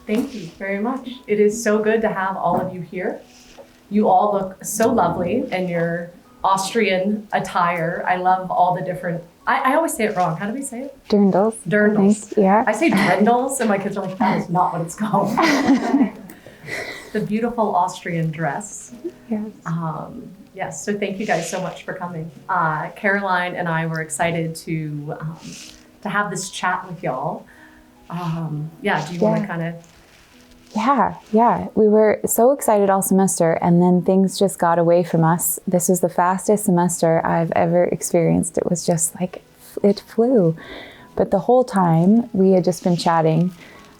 Thank you very much. It is so good to have all of you here. You all look so lovely in your Austrian attire. I love all the different, I always say it wrong. How do we say it? Dirndls. Dirndls. Yeah. I say dirndls and my kids are like, that is not what it's called. The beautiful Austrian dress. Yes. Yes, so thank you guys so much for coming. Caroline and I were excited to have this chat with y'all. Do you want to kind of? Yeah. We were so excited all semester, and then things just got away from us. This was the fastest semester I've ever experienced. It was just like, it flew. But the whole time we had just been chatting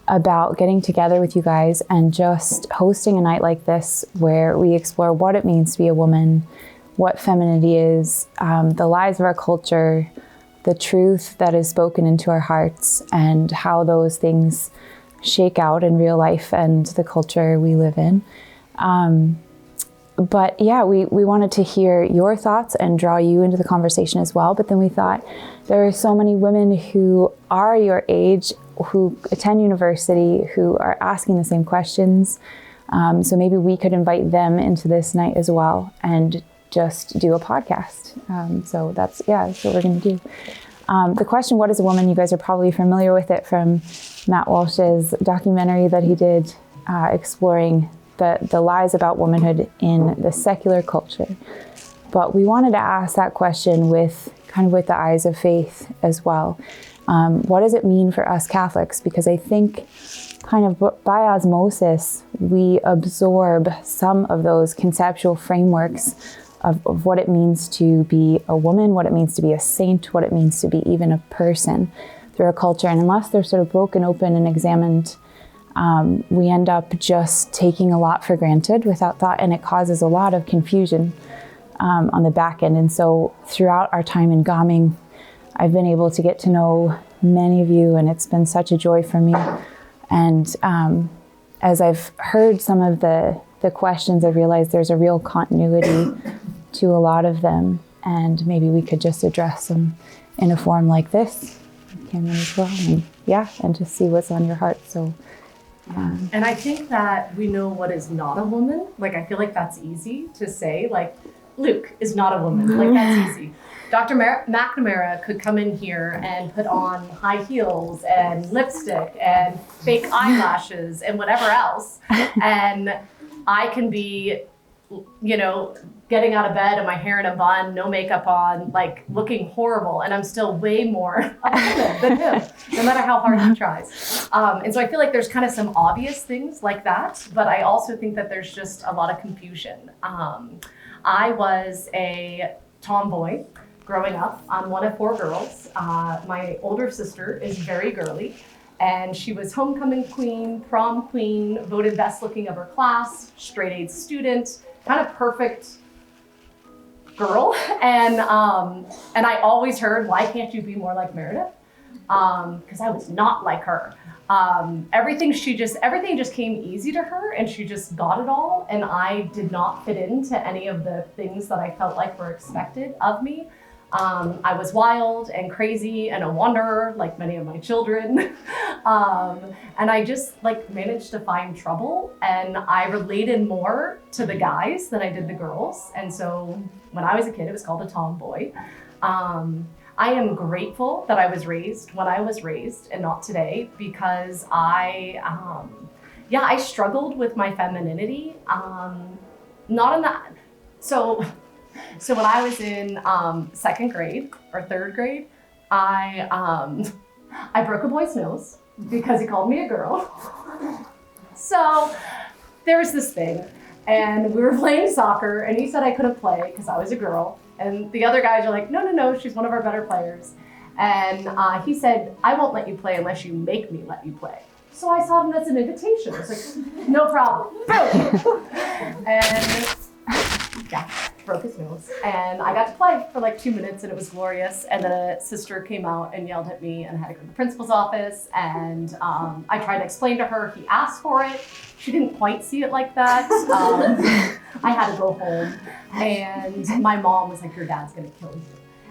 about getting together with you guys and just hosting a night like this where we explore what it means to be a woman, what femininity is, the lies of our culture, the truth that is spoken into our hearts, and how those things shake out in real life and the culture we live in. But yeah, we wanted to hear your thoughts and draw you into the conversation as well. But then we thought there are so many women who are your age, who attend university, who are asking the same questions. So maybe we could invite them into this night as well and just do a podcast. So that's what we're going to do. The question, what is a woman? You guys are probably familiar with it from Matt Walsh's documentary that he did exploring the lies about womanhood in the secular culture. But we wanted to ask that question with the eyes of faith as well. What does it mean for us Catholics? Because I think kind of by osmosis, we absorb some of those conceptual frameworks of what it means to be a woman, what it means to be a saint, what it means to be even a person through our culture. And unless they're sort of broken open and examined, we end up just taking a lot for granted without thought, and it causes a lot of confusion on the back end. And so throughout our time in Gaming, I've been able to get to know many of you, and it's been such a joy for me. And as I've heard some of the questions, I've realized there's a real continuity to a lot of them, and maybe we could just address them in a form like this, Cameron, as well, and just see what's on your heart. So, and I think that we know what is not a woman. Like, I feel like that's easy to say. Like, Luke is not a woman. Like, that's easy. Dr. McNamara could come in here and put on high heels and lipstick and fake eyelashes and whatever else, and I can be, getting out of bed and my hair in a bun, no makeup on, like looking horrible, and I'm still way more of a woman than him, no matter how hard he tries. And so I feel like there's kind of some obvious things like that, but I also think that there's just a lot of confusion. I was a tomboy growing up. I'm one of 4 girls. My older sister is very girly, and she was homecoming queen, prom queen, voted best looking of her class, straight A student, kind of perfect girl. And I always heard, why can't you be more like Meredith? Because I was not like her. Everything just came easy to her, and she just got it all. And I did not fit into any of the things that I felt like were expected of me. I was wild and crazy and a wanderer, like many of my children. And I just managed to find trouble, and I related more to the guys than I did the girls. And so when I was a kid, it was called a tomboy. I am grateful that I was raised when I was raised and not today, because I struggled with my femininity. Not in that. So when I was in second grade or third grade, I broke a boy's nose because he called me a girl. So there was this thing, and we were playing soccer, and he said I couldn't play because I was a girl. And the other guys are like, no, she's one of our better players. And he said, I won't let you play unless you make me let you play. So I saw him as an invitation. I was like, no problem. Boom. And broke his nose. And I got to play for 2 minutes, and it was glorious. And then a sister came out and yelled at me, and I had to go to the principal's office. And I tried to explain to her, he asked for it. She didn't quite see it like that. I had to go home, and my mom was like, your dad's gonna kill you.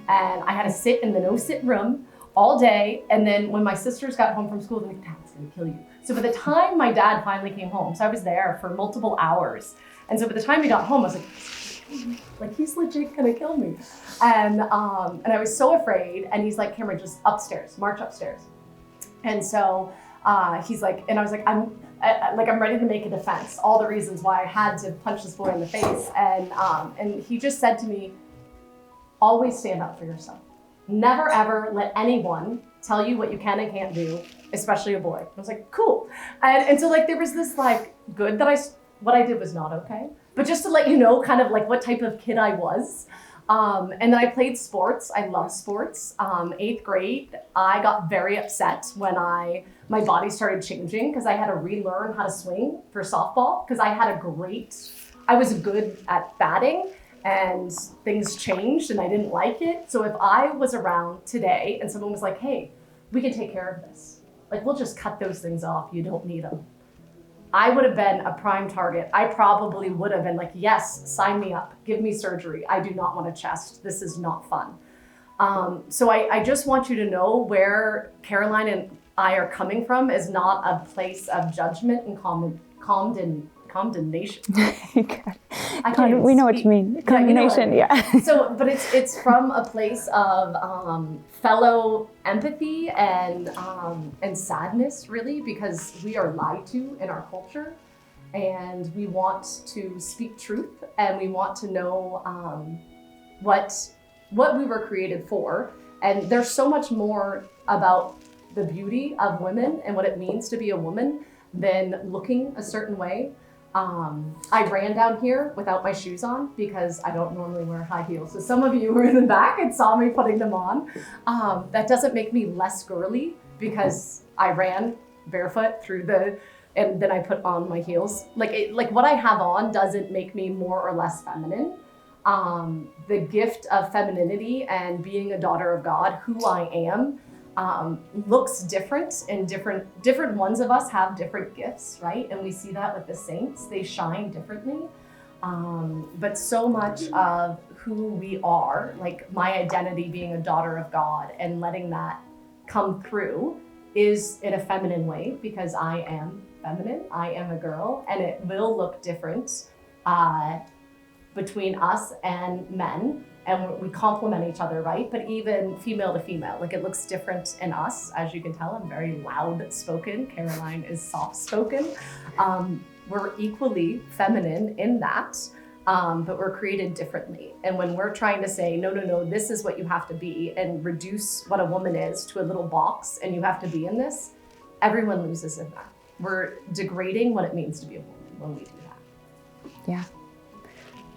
And I had to sit in the no-sit room all day. And then when my sisters got home from school, they're like, Dad's going to kill you. So by the time my dad finally came home, so I was there for multiple hours. And so by the time he got home, I was like, he's legit going to kill me. And I was so afraid. And he's like, Cameron, just upstairs, march upstairs. And so he's like, and I was like, I'm ready to make a defense. All the reasons why I had to punch this boy in the face. And he just said to me, always stand up for yourself. Never ever let anyone tell you what you can and can't do, especially a boy. I was like, cool. And so like there was this like good that what I did was not okay. But just to let you know kind of like what type of kid I was. And then I played sports. I love sports. 8th grade, I got very upset when my body started changing because I had to relearn how to swing for softball because I was good at batting and things changed and I didn't like it. So if I was around today and someone was like, hey, we can take care of this. Like, we'll just cut those things off. You don't need them. I would have been a prime target. I probably would have been like, yes, sign me up. Give me surgery. I do not want a chest. This is not fun. So I just want you to know where Caroline and I are coming from is not a place of judgment and condemnation. We know what you mean. Condemnation, yeah. So, but it's from a place of fellow empathy and sadness, really, because we are lied to in our culture, and we want to speak truth, and we want to know what we were created for. And there's so much more about the beauty of women and what it means to be a woman than looking a certain way. I ran down here without my shoes on because I don't normally wear high heels. So some of you were in the back and saw me putting them on. That doesn't make me less girly because I ran barefoot and then I put on my heels. Like what I have on doesn't make me more or less feminine. The gift of femininity and being a daughter of God, who I am, looks different, and different ones of us have different gifts, right? And we see that with the saints, they shine differently. But so much of who we are, like my identity being a daughter of God and letting that come through is in a feminine way because I am feminine, I am a girl, and it will look different between us and men. And we complement each other, right? But even female to female, like it looks different in us. As you can tell, I'm very loud spoken. Caroline is soft spoken. We're equally feminine in that, but we're created differently. And when we're trying to say, no, this is what you have to be and reduce what a woman is to a little box and you have to be in this, everyone loses in that. We're degrading what it means to be a woman when we do that. Yeah,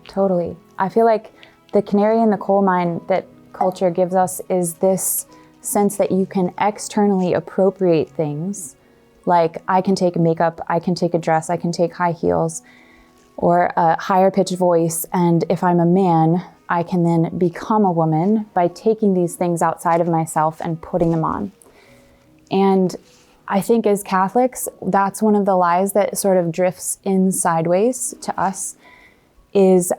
totally. I feel like the canary in the coal mine that culture gives us is this sense that you can externally appropriate things. Like I can take makeup, I can take a dress, I can take high heels or a higher pitched voice. And if I'm a man, I can then become a woman by taking these things outside of myself and putting them on. And I think as Catholics, that's one of the lies that sort of drifts in sideways to us is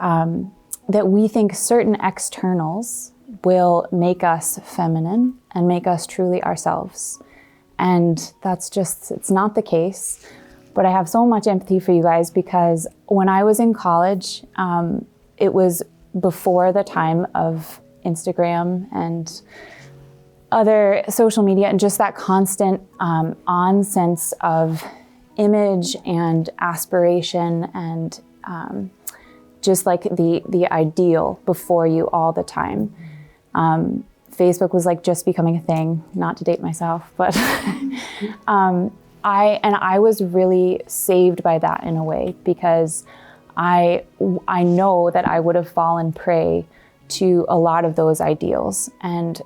that we think certain externals will make us feminine and make us truly ourselves. And it's not the case. But I have so much empathy for you guys because when I was in college, it was before the time of Instagram and other social media and just that constant on sense of image and aspiration and just like the ideal before you all the time. Facebook was like just becoming a thing, not to date myself, but I was really saved by that in a way because I know that I would have fallen prey to a lot of those ideals, and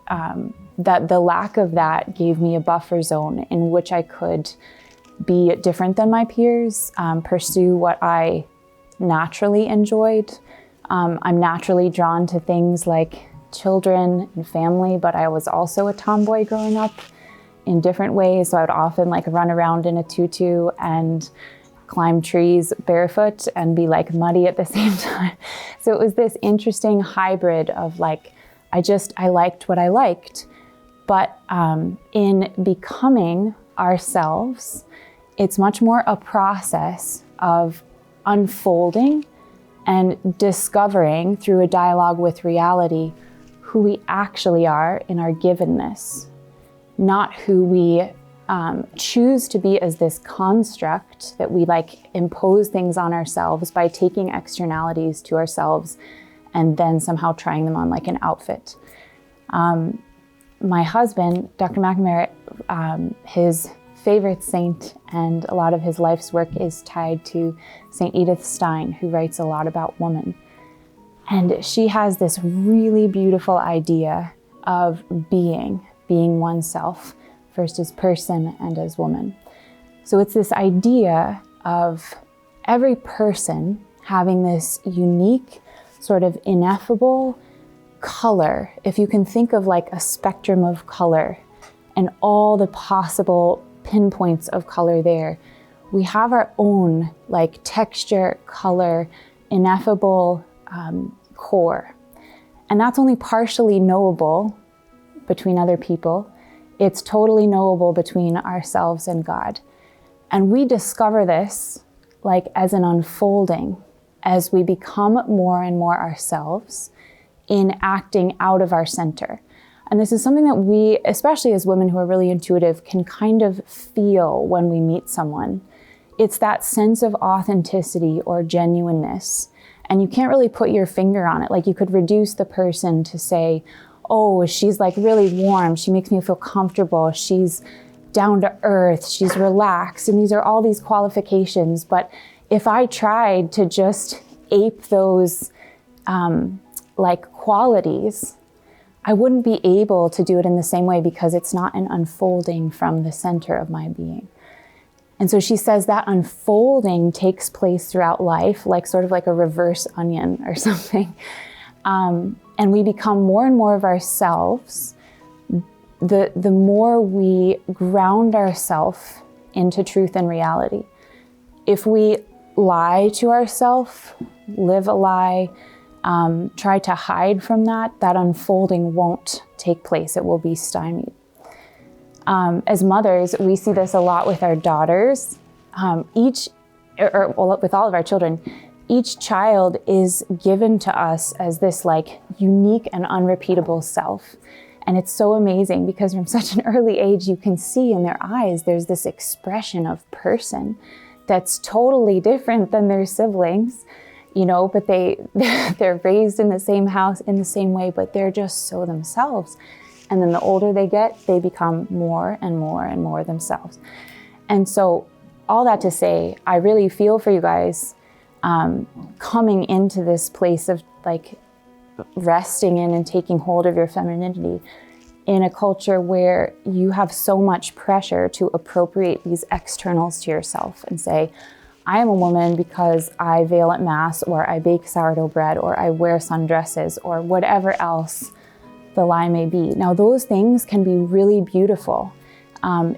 that the lack of that gave me a buffer zone in which I could be different than my peers, pursue what I naturally enjoyed. I'm naturally drawn to things like children and family, but I was also a tomboy growing up in different ways. So I would often like run around in a tutu and climb trees barefoot and be like muddy at the same time. So it was this interesting hybrid of like, I liked what I liked. But in becoming ourselves. It's much more a process of unfolding and discovering through a dialogue with reality who we actually are in our givenness, not who we choose to be as this construct that we like impose things on ourselves by taking externalities to ourselves and then somehow trying them on like an outfit. My husband, Dr. McNamara, his favorite saint and a lot of his life's work is tied to St. Edith Stein, who writes a lot about woman. And she has this really beautiful idea of being oneself, first as person and as woman. So it's this idea of every person having this unique, sort of ineffable color. If you can think of like a spectrum of color and all the possible pinpoints of color there, we have our own like texture, color, ineffable core. And that's only partially knowable between other people. It's totally knowable between ourselves and God. And we discover this like as an unfolding, as we become more and more ourselves in acting out of our center. And this is something that we, especially as women who are really intuitive, can kind of feel when we meet someone. It's that sense of authenticity or genuineness. And you can't really put your finger on it. Like you could reduce the person to say, oh, she's like really warm. She makes me feel comfortable. She's down to earth. She's relaxed. And these are all these qualifications. But if I tried to just ape those like qualities, I wouldn't be able to do it in the same way because it's not an unfolding from the center of my being. And so she says that unfolding takes place throughout life, like sort of like a reverse onion or something. And we become more and more of ourselves, the more we ground ourselves into truth and reality. If we lie to ourselves, live a lie, try to hide from that unfolding won't take place. It will be stymied. As mothers, we see this a lot with our daughters. With all of our children, each child is given to us as this like unique and unrepeatable self. And it's so amazing because from such an early age, you can see in their eyes, there's this expression of person that's totally different than their siblings, you know, but they're raised in the same house in the same way, but they're just so themselves. And then the older they get, they become more and more and more themselves. And so all that to say, I really feel for you guys coming into this place of like resting in and taking hold of your femininity in a culture where you have so much pressure to appropriate these externals to yourself and say, I am a woman because I veil at Mass, or I bake sourdough bread, or I wear sundresses, or whatever else the lie may be. Now, those things can be really beautiful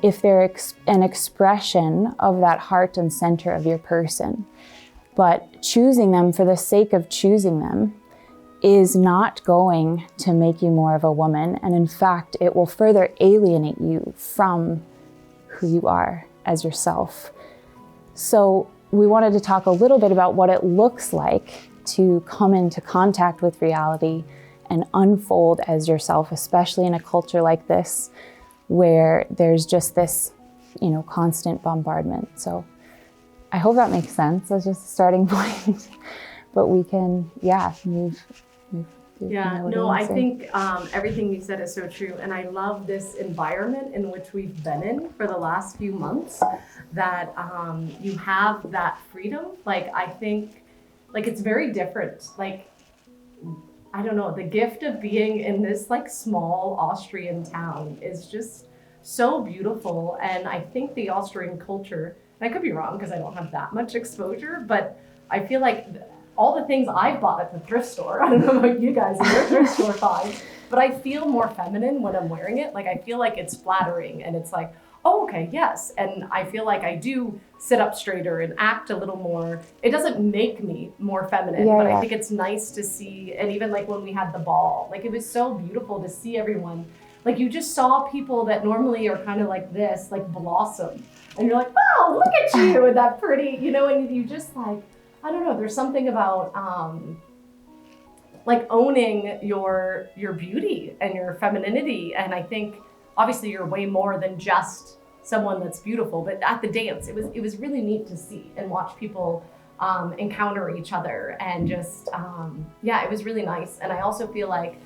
if they're an expression of that heart and center of your person. But choosing them for the sake of choosing them is not going to make you more of a woman. And in fact, it will further alienate you from who you are as yourself. So we wanted to talk a little bit about what it looks like to come into contact with reality and unfold as yourself, especially in a culture like this, where there's just this, you know, constant bombardment. So I hope that makes sense. That's just a starting point, but we can, move. Yeah, no, I think everything you said is so true. And I love this environment in which we've been in for the last few months, that you have that freedom. Like, I think, like, it's very different. Like, I don't know, the gift of being in this like small Austrian town is just so beautiful. And I think the Austrian culture, and I could be wrong because I don't have that much exposure, but I feel like all the things I've bought at the thrift store, I don't know about you guys in your thrift store find, but I feel more feminine when I'm wearing it. Like, I feel like it's flattering and it's like, oh, okay, yes. And I feel like I do sit up straighter and act a little more. It doesn't make me more feminine, but I think it's nice to see. And even like when we had the ball, like it was so beautiful to see everyone Like you just saw people that normally are kind of like this, like blossom. And you're like, wow, look at you with that pretty, and you just like, I don't know, there's something about like owning your beauty and your femininity. And I think obviously you're way more than just someone that's beautiful, but at the dance, it was really neat to see and watch people encounter each other, and just, it was really nice. And I also feel like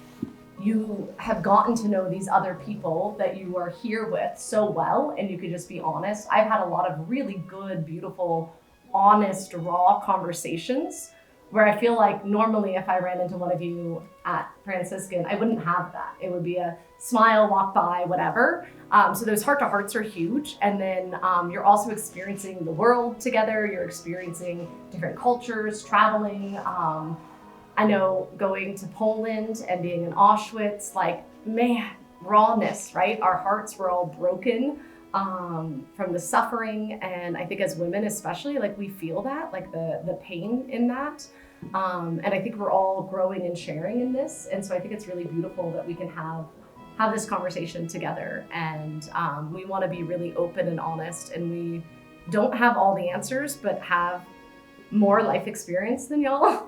you have gotten to know these other people that you are here with so well, and you could just be honest. I've had a lot of really good, beautiful, honest, raw conversations where I feel like normally if I ran into one of you at Franciscan, I wouldn't have that. It would be a smile, walk by, whatever. So those heart-to-hearts are huge. And then you're also experiencing the world together. You're experiencing different cultures, traveling. I know going to Poland and being in Auschwitz, like, man, rawness, right? Our hearts were all broken from the suffering. And I think as women especially, like we feel that, like the pain in that. And I think we're all growing and sharing in this. And so I think it's really beautiful that we can have this conversation together. And we want to be really open and honest. And we don't have all the answers, but have more life experience than y'all.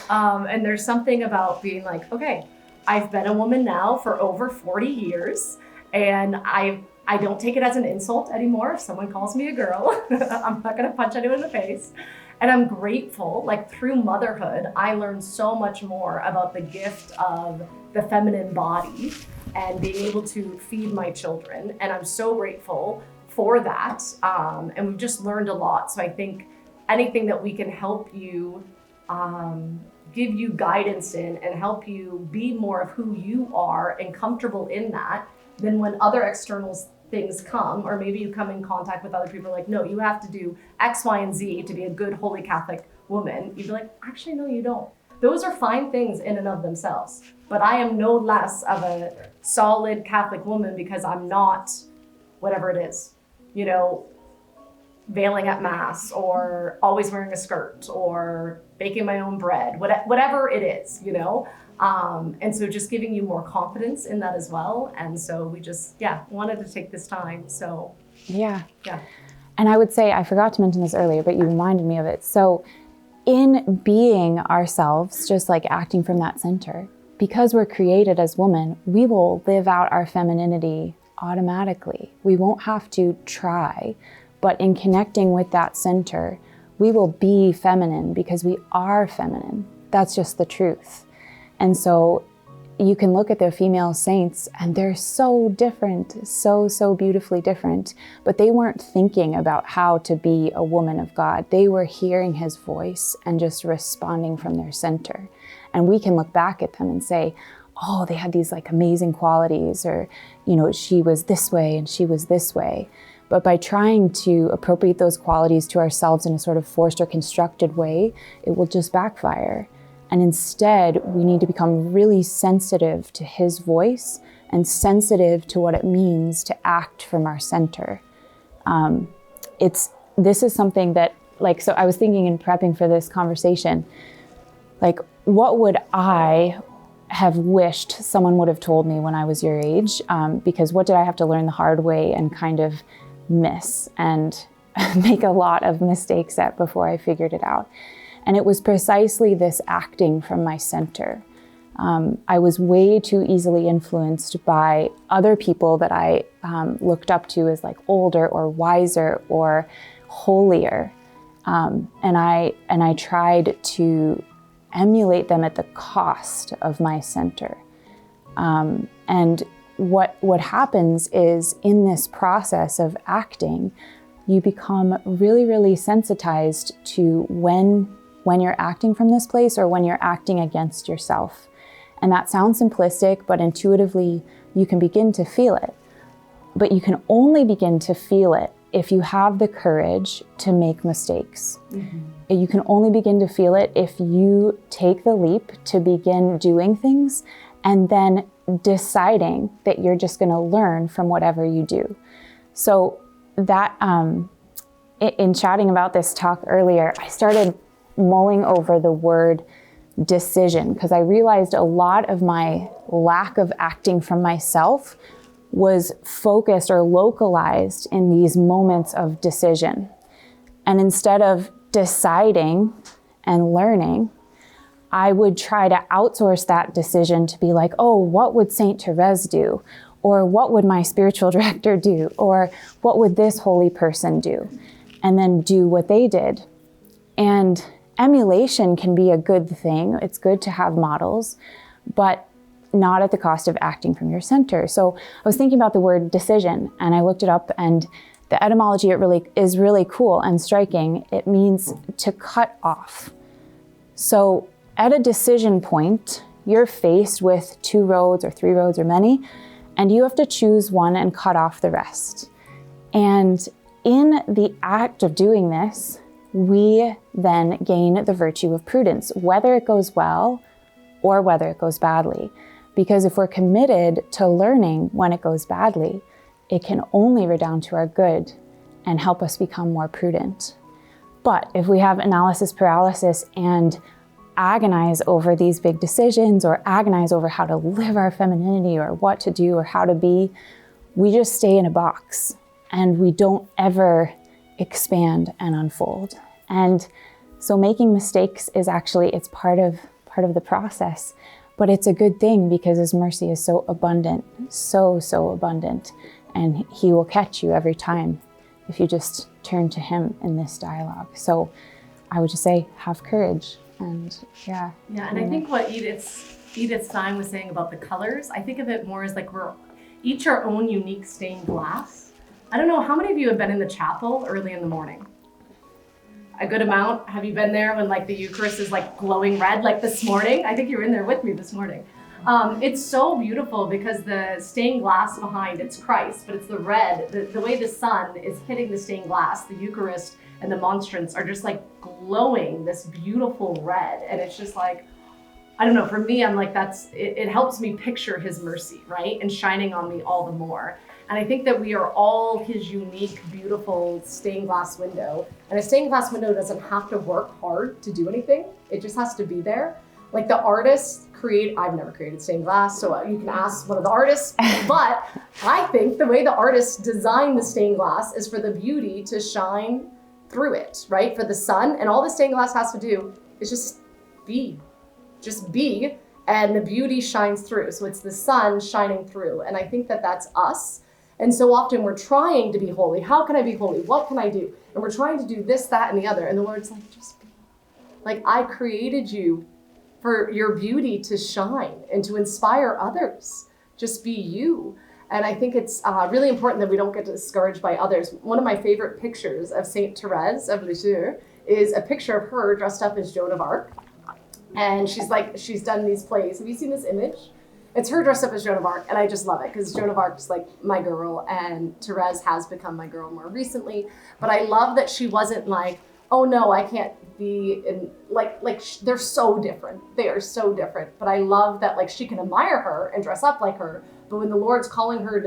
And there's something about being like, okay, I've been a woman now for over 40 years, and I don't take it as an insult anymore if someone calls me a girl. I'm not gonna punch anyone in the face. And I'm grateful, like through motherhood, I learned so much more about the gift of the feminine body and being able to feed my children. And I'm so grateful for that. And we've just learned a lot. So I think anything that we can help you, give you guidance in and help you be more of who you are and comfortable in that, then when other external things come, or maybe you come in contact with other people like, no, you have to do X, Y, and Z to be a good holy Catholic woman, you'd be like, actually, no, you don't. Those are fine things in and of themselves, but I am no less of a solid Catholic woman because I'm not whatever it is, veiling at mass, or always wearing a skirt, or baking my own bread, whatever it is, and so just giving you more confidence in that as well. And so we just, wanted to take this time. So yeah. And I would say, I forgot to mention this earlier, but you reminded me of it. So in being ourselves, just like acting from that center, because we're created as women, we will live out our femininity automatically. We won't have to try. But in connecting with that center, we will be feminine because we are feminine. That's just the truth. And so you can look at the female saints and they're so different, so beautifully different, but they weren't thinking about how to be a woman of God. They were hearing his voice and just responding from their center. And we can look back at them and say, oh, they had these like amazing qualities, or, she was this way and she was this way. But by trying to appropriate those qualities to ourselves in a sort of forced or constructed way, it will just backfire. And instead, we need to become really sensitive to his voice and sensitive to what it means to act from our center. This is something that, so I was thinking in prepping for this conversation, what would I have wished someone would have told me when I was your age? Because what did I have to learn the hard way and kind of miss and make a lot of mistakes at before I figured it out? And it was precisely this acting from my center. I was way too easily influenced by other people that I looked up to as like older or wiser or holier. And I tried to emulate them at the cost of my center. And what happens is, in this process of acting, you become really, really sensitized to when you're acting from this place or when you're acting against yourself. And that sounds simplistic, but intuitively you can begin to feel it. But you can only begin to feel it if you have the courage to make mistakes. Mm-hmm. You can only begin to feel it if you take the leap to begin doing things and then deciding that you're just going to learn from whatever you do. So that, in chatting about this talk earlier, I started mulling over the word decision, because I realized a lot of my lack of acting from myself was focused or localized in these moments of decision. And instead of deciding and learning, I would try to outsource that decision to be like, oh, what would Saint Therese do? Or what would my spiritual director do? Or what would this holy person do? And then do what they did. And emulation can be a good thing. It's good to have models, but not at the cost of acting from your center. So I was thinking about the word decision, and I looked it up, and the etymology is really cool and striking. It means to cut off. So at a decision point, you're faced with 2 roads or 3 roads or many, and you have to choose one and cut off the rest. And in the act of doing this, we then gain the virtue of prudence, whether it goes well or whether it goes badly. Because if we're committed to learning when it goes badly, it can only redound to our good and help us become more prudent. But if we have analysis paralysis and agonize over these big decisions, or agonize over how to live our femininity or what to do or how to be, we just stay in a box and we don't ever expand and unfold. And so making mistakes is actually, it's part of the process, but it's a good thing because His mercy is so abundant, so abundant, and He will catch you every time if you just turn to Him in this dialogue. So I would just say, have courage. And yeah, and I think what Edith Stein was saying about the colors, I think of it more as like we're each our own unique stained glass. I don't know, how many of you have been in the chapel early in the morning? A good amount. Have you been there when like the Eucharist is like glowing red, like this morning? I think you were in there with me this morning. It's so beautiful because the stained glass behind, it's Christ, but it's the red, the way the sun is hitting the stained glass, the Eucharist and the monstrance are just like glowing this beautiful red. And it's just like, I don't know, for me, I'm like, it helps me picture His mercy, right? And shining on me all the more. And I think that we are all His unique, beautiful stained glass window. And a stained glass window doesn't have to work hard to do anything. It just has to be there. Like the artists I've never created stained glass, so you can ask one of the artists, but I think the way the artists design the stained glass is for the beauty to shine through it, right? For the sun, and all the stained glass has to do is just be, and the beauty shines through. So it's the sun shining through. And I think that that's us. And so often we're trying to be holy. How can I be holy? What can I do? And we're trying to do this, that, and the other. And the Lord's like, just be. Like, I created you for your beauty to shine and to inspire others. Just be you. And I think it's really important that we don't get discouraged by others. One of my favorite pictures of Saint Therese of Lisieux is a picture of her dressed up as Joan of Arc. And she's done these plays. Have you seen this image? It's her dressed up as Joan of Arc, and I just love it because Joan of Arc is like my girl, and Therese has become my girl more recently. But I love that she wasn't like, oh no, I can't be in, they're so different. They are so different. But I love that like she can admire her and dress up like her. But when the Lord's calling her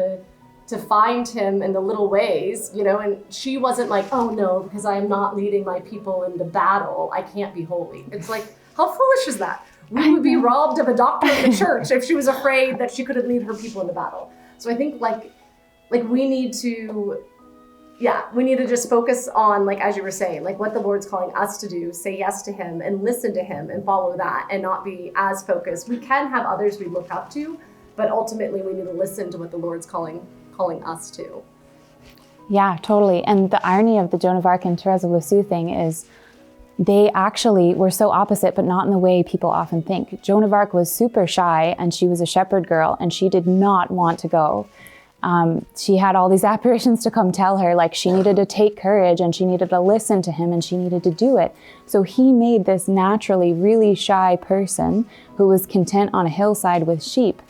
to find Him in the little ways, you know, and she wasn't like, oh no, because I am not leading my people into battle, I can't be holy. It's like, how foolish is that? We would be robbed of a doctor of the church if she was afraid that she couldn't lead her people into battle. So I think like we need to just focus on, like, as you were saying, like what the Lord's calling us to do, say yes to Him and listen to Him and follow that and not be as focused. We can have others we look up to, but ultimately we need to listen to what the Lord's calling us to. Yeah, totally. And the irony of the Joan of Arc and Therese of Lisieux thing is they actually were so opposite, but not in the way people often think. Joan of Arc was super shy and she was a shepherd girl and she did not want to go. She had all these apparitions to come tell her, like she needed to take courage and she needed to listen to him and she needed to do it. So he made this naturally really shy person who was content on a hillside with sheep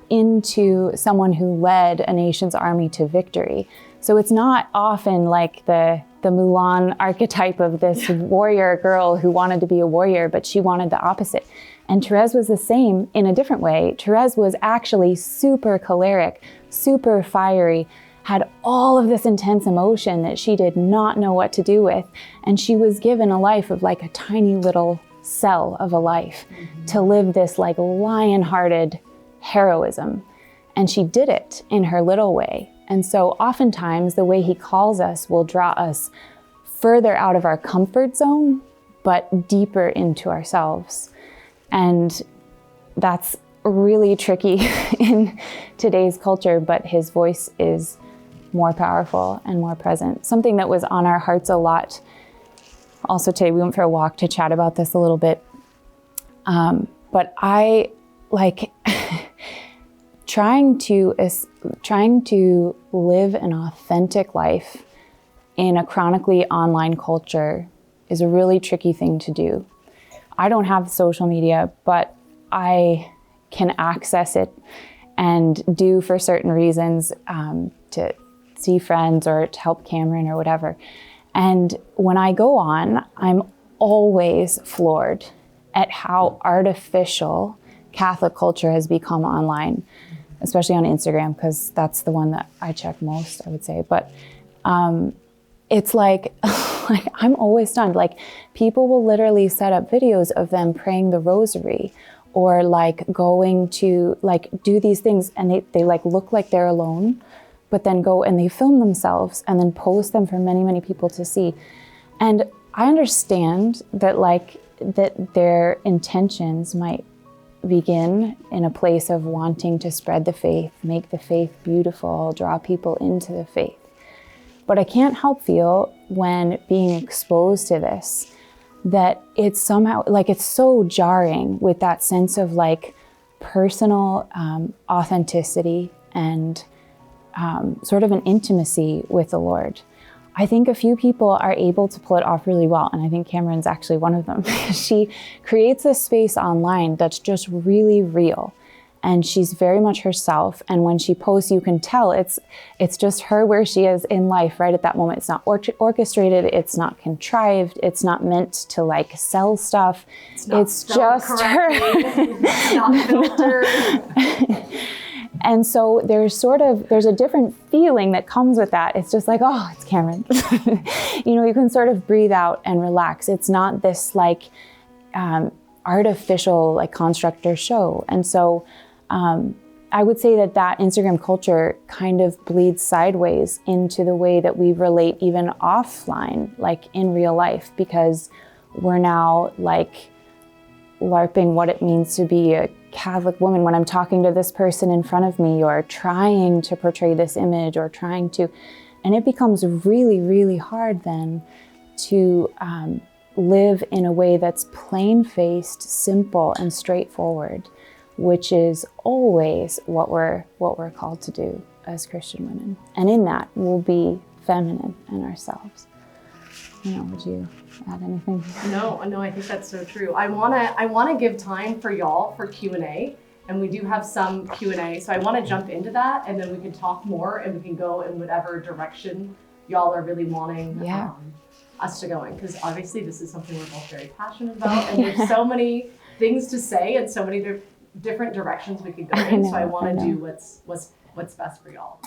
into someone who led a nation's army to victory. So it's not often like the Mulan archetype of this warrior girl who wanted to be a warrior, but she wanted the opposite. And Therese was the same in a different way. Therese was actually super choleric, super fiery, had all of this intense emotion that she did not know what to do with. And she was given a life of like a tiny little cell of a life, to live this like lion-hearted heroism. And she did it in her little way. And so oftentimes the way he calls us will draw us further out of our comfort zone, but deeper into ourselves. And that's really tricky in today's culture, but his voice is more powerful and more present. Something that was on our hearts a lot. Also today we went for a walk to chat about this a little bit. But I like trying to live an authentic life in a chronically online culture is a really tricky thing to do. I don't have social media, but I can access it and do for certain reasons to see friends or to help Cameron or whatever. And when I go on, I'm always floored at how artificial Catholic culture has become online, especially on Instagram, because that's the one that I check most, I would say. But it's like I'm always stunned. Like, people will literally set up videos of them praying the rosary, or like going to like do these things, and they like look like they're alone, but then go and they film themselves and then post them for many, many people to see. And I understand that that their intentions might begin in a place of wanting to spread the faith, make the faith beautiful, draw people into the faith. But I can't help feel, when being exposed to this, that it's somehow like it's so jarring with that sense of like personal authenticity and sort of an intimacy with the Lord. I think a few people are able to pull it off really well, and I think Cameron's actually one of them. She creates a space online that's just really real, and she's very much herself. And when she posts, you can tell it's just her where she is in life right at that moment. It's not orchestrated, it's not contrived, it's not meant to like sell stuff. It's just her. It's not filtered. And so there's a different feeling that comes with that. It's just like, oh, it's Cameron. You can sort of breathe out and relax. It's not this like artificial like construct or show. And so I would say that Instagram culture kind of bleeds sideways into the way that we relate even offline, like in real life, because we're now like LARPing what it means to be a Catholic woman when I'm talking to this person in front of me, or trying to portray this image, or and it becomes really, really hard then to live in a way that's plain-faced, simple, and straightforward, which is always what we're called to do as Christian women. And in that, we'll be feminine in ourselves. Would you add anything? No, I think that's so true. I wanna give time for y'all for Q&A, and we do have some Q&A, so I wanna jump into that, and then we can talk more, and we can go in whatever direction y'all are really wanting us to go in, because obviously this is something we're both very passionate about, and there's so many things to say and so many different directions we could go in. So I wanna do what's best for y'all.